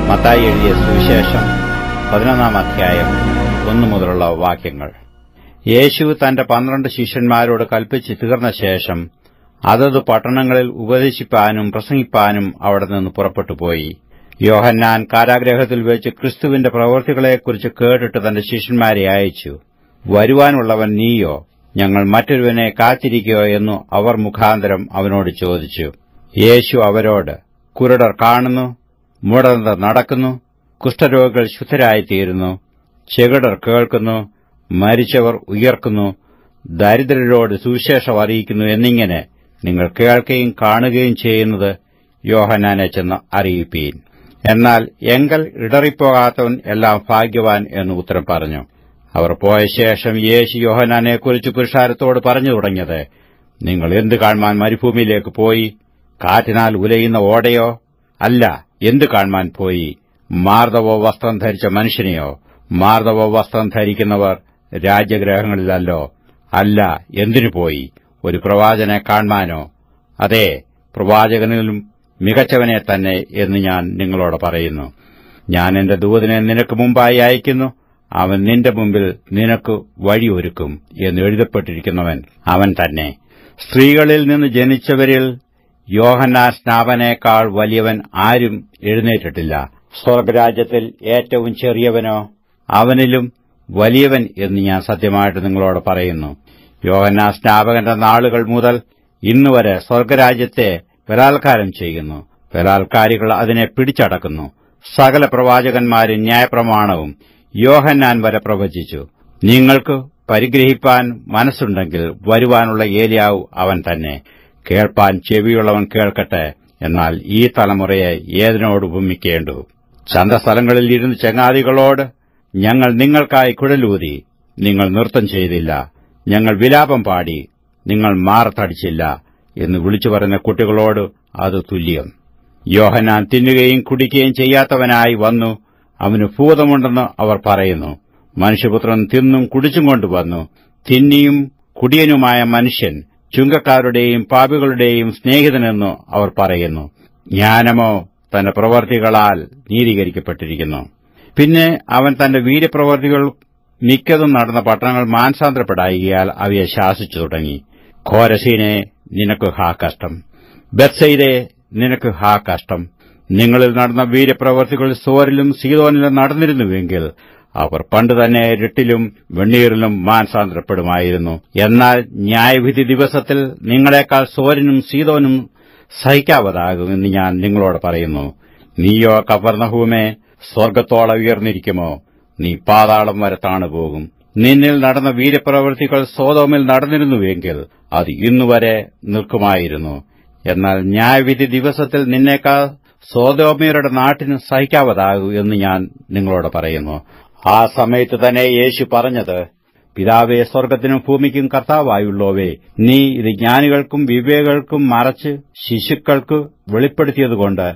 മത്തായി എഴുതിയ സുവിശേഷം 11-ാം അധ്യായം 1 മുതലുള്ള വാക്യങ്ങൾ. യേശു തന്റെ 12 ശിഷ്യന്മാരോട് കൽപ്പിച്ചു തീർന്ന ശേഷം അതത് പട്ടണങ്ങളിൽ ഉപദേശിപ്പാനും പ്രസംഗിപ്പാനും അവിടെ നിന്ന് പുറപ്പെട്ടുപോയി. യോഹന്നാൻ കാരാഗൃഹത്തിൽ വെച്ച് ക്രിസ്തുവിന്റെ പ്രവൃത്തികളെക്കുറിച്ച് കേട്ടിട്ട് തന്റെ ശിഷ്യന്മാരെ അയച്ചു. വരുവാനുള്ളവൻ നീയോ, ഞങ്ങൾ മറ്റൊരുവനെ കാത്തിരിക്കയോ എന്നു അവർ മുഖാന്തരം അവനോട് ചോദിച്ചു. യേശു അവരോട്, കുരുടർ കാണുന്നു, മുടന്തർ നടക്കുന്നു, കുഷ്ഠരോഗികൾ ശുദ്ധരായിത്തീരുന്നു, ചെകിടർ കേൾക്കുന്നു, മരിച്ചവർ ഉയർക്കുന്നു, ദരിദ്രരോട് സുവിശേഷം അറിയിക്കുന്നു എന്നിങ്ങനെ നിങ്ങൾ കേൾക്കുകയും കാണുകയും ചെയ്യുന്നത് യോഹന്നാനെ ചെന്ന് അറിയിപ്പീൻ. എന്നാൽ എങ്കൽ ഇടറിപ്പോകാത്തവൻ എല്ലാം ഭാഗ്യവാൻ എന്ന് ഉത്തരം പറഞ്ഞു. അവർ പോയ ശേഷം യേശു യോഹന്നാനെക്കുറിച്ച് പുരുഷാരത്തോട് പറഞ്ഞു തുടങ്ങിയത്, നിങ്ങൾ എന്ത് കാൺമാൻ മരുഭൂമിയിലേക്ക് പോയി? കാറ്റിനാൽ ഉലയുന്ന ഓടയോ? അല്ല, എന്ത് കാൺമാൻ പോയി? മാർദ്ദവ വസ്ത്രം ധരിച്ച മനുഷ്യനെയോ? മാർദ്ദവ വസ്ത്രം ധരിക്കുന്നവർ രാജ്യഗ്രഹങ്ങളിലല്ലോ. അല്ല, എന്തിനു പോയി? ഒരു പ്രവാചകനെ കാൺമാനോ? അതെ, പ്രവാചകനിലും മികച്ചവനെ തന്നെ എന്ന് ഞാൻ നിങ്ങളോട് പറയുന്നു. ഞാൻ എന്റെ ദൂതനെ നിനക്ക് മുമ്പായി അയക്കുന്നു, അവൻ നിന്റെ മുമ്പിൽ നിനക്ക് വഴിയൊരുക്കും എന്ന് എഴുതപ്പെട്ടിരിക്കുന്നവൻ അവൻ തന്നെ. സ്ത്രീകളിൽ നിന്ന് ജനിച്ചവരിൽ യോഹന്നാൻ സ്നാപകനേക്കാൾ വലിയവൻ ആരും എഴുന്നേറ്റിട്ടില്ല. സ്വർഗരാജ്യത്തിൽ ഏറ്റവും ചെറിയവനോ അവനിലും വലിയവൻ എന്ന് ഞാൻ സത്യമായിട്ട് നിങ്ങളോട് പറയുന്നു. യോഹന്നാൻ സ്നാപകന്റെ നാളുകൾ മുതൽ ഇന്നുവരെ സ്വർഗരാജ്യത്തെ ബലാത്കാരം ചെയ്യുന്നു, ബലാത്കാരികൾ അതിനെ പിടിച്ചടക്കുന്നു. സകല പ്രവാചകന്മാരും ന്യായപ്രമാണവും യോഹന്നാൻ വരെ പ്രവചിച്ചു. നിങ്ങൾക്ക് പരിഗ്രഹിപ്പാൻ മനസ്സുണ്ടെങ്കിൽ വരുവാനുള്ള ഏലിയാവ് അവൻ തന്നെ. കേൾപ്പാൻ ചെവിയുള്ളവൻ കേൾക്കട്ടെ. എന്നാൽ ഈ തലമുറയെ ഏതിനോട് ഉപമിക്കേണ്ടു? ചന്തസ്ഥലങ്ങളിൽ ഇരുന്ന് ചങ്ങാതികളോട്, ഞങ്ങൾ നിങ്ങൾക്കായി കുഴലൂതി, നിങ്ങൾ നൃത്തം ചെയ്തില്ല, ഞങ്ങൾ വിലാപം പാടി, നിങ്ങൾ മാറത്തടിച്ചില്ല എന്ന് വിളിച്ചു പറഞ്ഞ കുട്ടികളോട് അത് തുല്യം. യോഹന്നാൻ തിന്നുകയും കുടിക്കുകയും ചെയ്യാത്തവനായി വന്നു, അവന് ഭൂതമുണ്ടെന്ന് അവർ പറയുന്നു. മനുഷ്യപുത്രൻ തിന്നും കുടിച്ചും കൊണ്ടുവന്നു. തിന്നിയും കുടിയനുമായ മനുഷ്യൻ ചുങ്കക്കാരുടെയും പാപികളുടെയും സ്നേഹിതനെന്നു അവർ പറയുന്നു. ജ്ഞാനമോ തന്റെ പ്രവർത്തികളാൽ നീതീകരിക്കപ്പെട്ടിരിക്കുന്നു. പിന്നെ അവൻ തന്റെ വീര്യപ്രവർത്തികൾ മിക്കതും നടന്ന പട്ടണങ്ങൾ മാനസാന്തരപ്പെടായികയാൽ അവയെ ശാസിച്ചു തുടങ്ങി. ഖോരസീനെ, നിനക്ക് ഹാ കഷ്ടം! ബത്സയിദേ, നിനക്ക് ഹാ കഷ്ടം! നിങ്ങളിൽ നടന്ന വീര്യപ്രവർത്തികൾ സോരിലും സീദോനിലും നടന്നിരുന്നുവെങ്കിൽ അവർ പണ്ടുതന്നെ ഇരുട്ടിലും വെണ്ണീറിലും മാനസാന്തരപ്പെടുമായിരുന്നു. എന്നാൽ ന്യായവിധി ദിവസത്തിൽ നിങ്ങളെക്കാൾ സോരിനും സീദോനും സഹിക്കാവതാകും എന്ന് ഞാൻ നിങ്ങളോട് പറയുന്നു. നീയോ കഫർന്നഹൂമേ, സ്വർഗ്ഗത്തോളം ഉയർന്നിരിക്കുമോ? നീ പാതാളം വരെ താണുപോകും. നിന്നിൽ നടന്ന വീര്യപ്രവൃത്തികൾ സോദോമിൽ നടന്നിരുന്നുവെങ്കിൽ അത് ഇന്നുവരെ നിൽക്കുമായിരുന്നു. എന്നാൽ ന്യായവിധി ദിവസത്തിൽ നിന്നേക്കാൾ സോദോമ്യരുടെ നാട്ടിന് സഹിക്കാവതാകൂ എന്ന് ഞാൻ നിങ്ങളോട് പറയുന്നു. ആ സമയത്ത് തന്നെ യേശു പറഞ്ഞത്, പിതാവേ, സ്വർഗ്ഗത്തിനും ഭൂമിക്കും കർത്താവായുള്ളോവേ, നീ ഇത് ജ്ഞാനികൾക്കും വിവേകൾക്കും മറച്ച് ശിശുക്കൾക്ക് വെളിപ്പെടുത്തിയതുകൊണ്ട്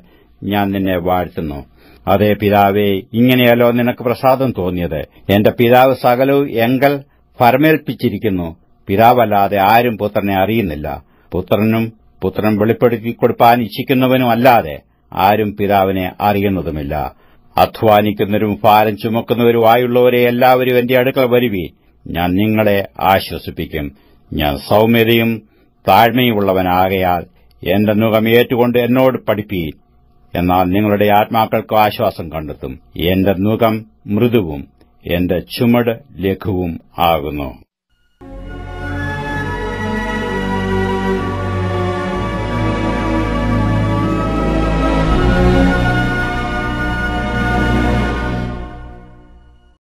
ഞാൻ നിന്നെ വാഴ്ത്തുന്നു. അതേ പിതാവേ, ഇങ്ങനെയല്ലോ നിനക്ക് പ്രസാദം തോന്നിയത്. എന്റെ പിതാവ് സകലവും എങ്കൽ ഫരമേൽപ്പിച്ചിരിക്കുന്നു. പിതാവല്ലാതെ ആരും പുത്രനെ അറിയുന്നില്ല. പുത്രനും പുത്രൻ വെളിപ്പെടുത്തിക്കൊടുപ്പാൻ ഇച്ഛിക്കുന്നവനും അല്ലാതെ ആരും പിതാവിനെ അറിയുന്നതുമില്ല. അധ്വാനിക്കുന്നവരും ഭാരം ചുമക്കുന്നവരുമായുള്ളവരെ എല്ലാവരും എന്റെ അടുക്കൽ വരുവീൻ, ഞാൻ നിങ്ങളെ ആശ്വസിപ്പിക്കും. ഞാൻ സൗമ്യതയും താഴ്മയുമുള്ളവനാകയാൽ എന്റെ നുകം ഏറ്റുകൊണ്ട് എന്നോട് പഠിപ്പീൻ. എന്നാൽ നിങ്ങളുടെ ആത്മാക്കൾക്ക് ആശ്വാസം കണ്ടെത്തും. എന്റെ നുകം മൃദുവും എന്റെ ചുമട് ലഘുവും ആകുന്നു.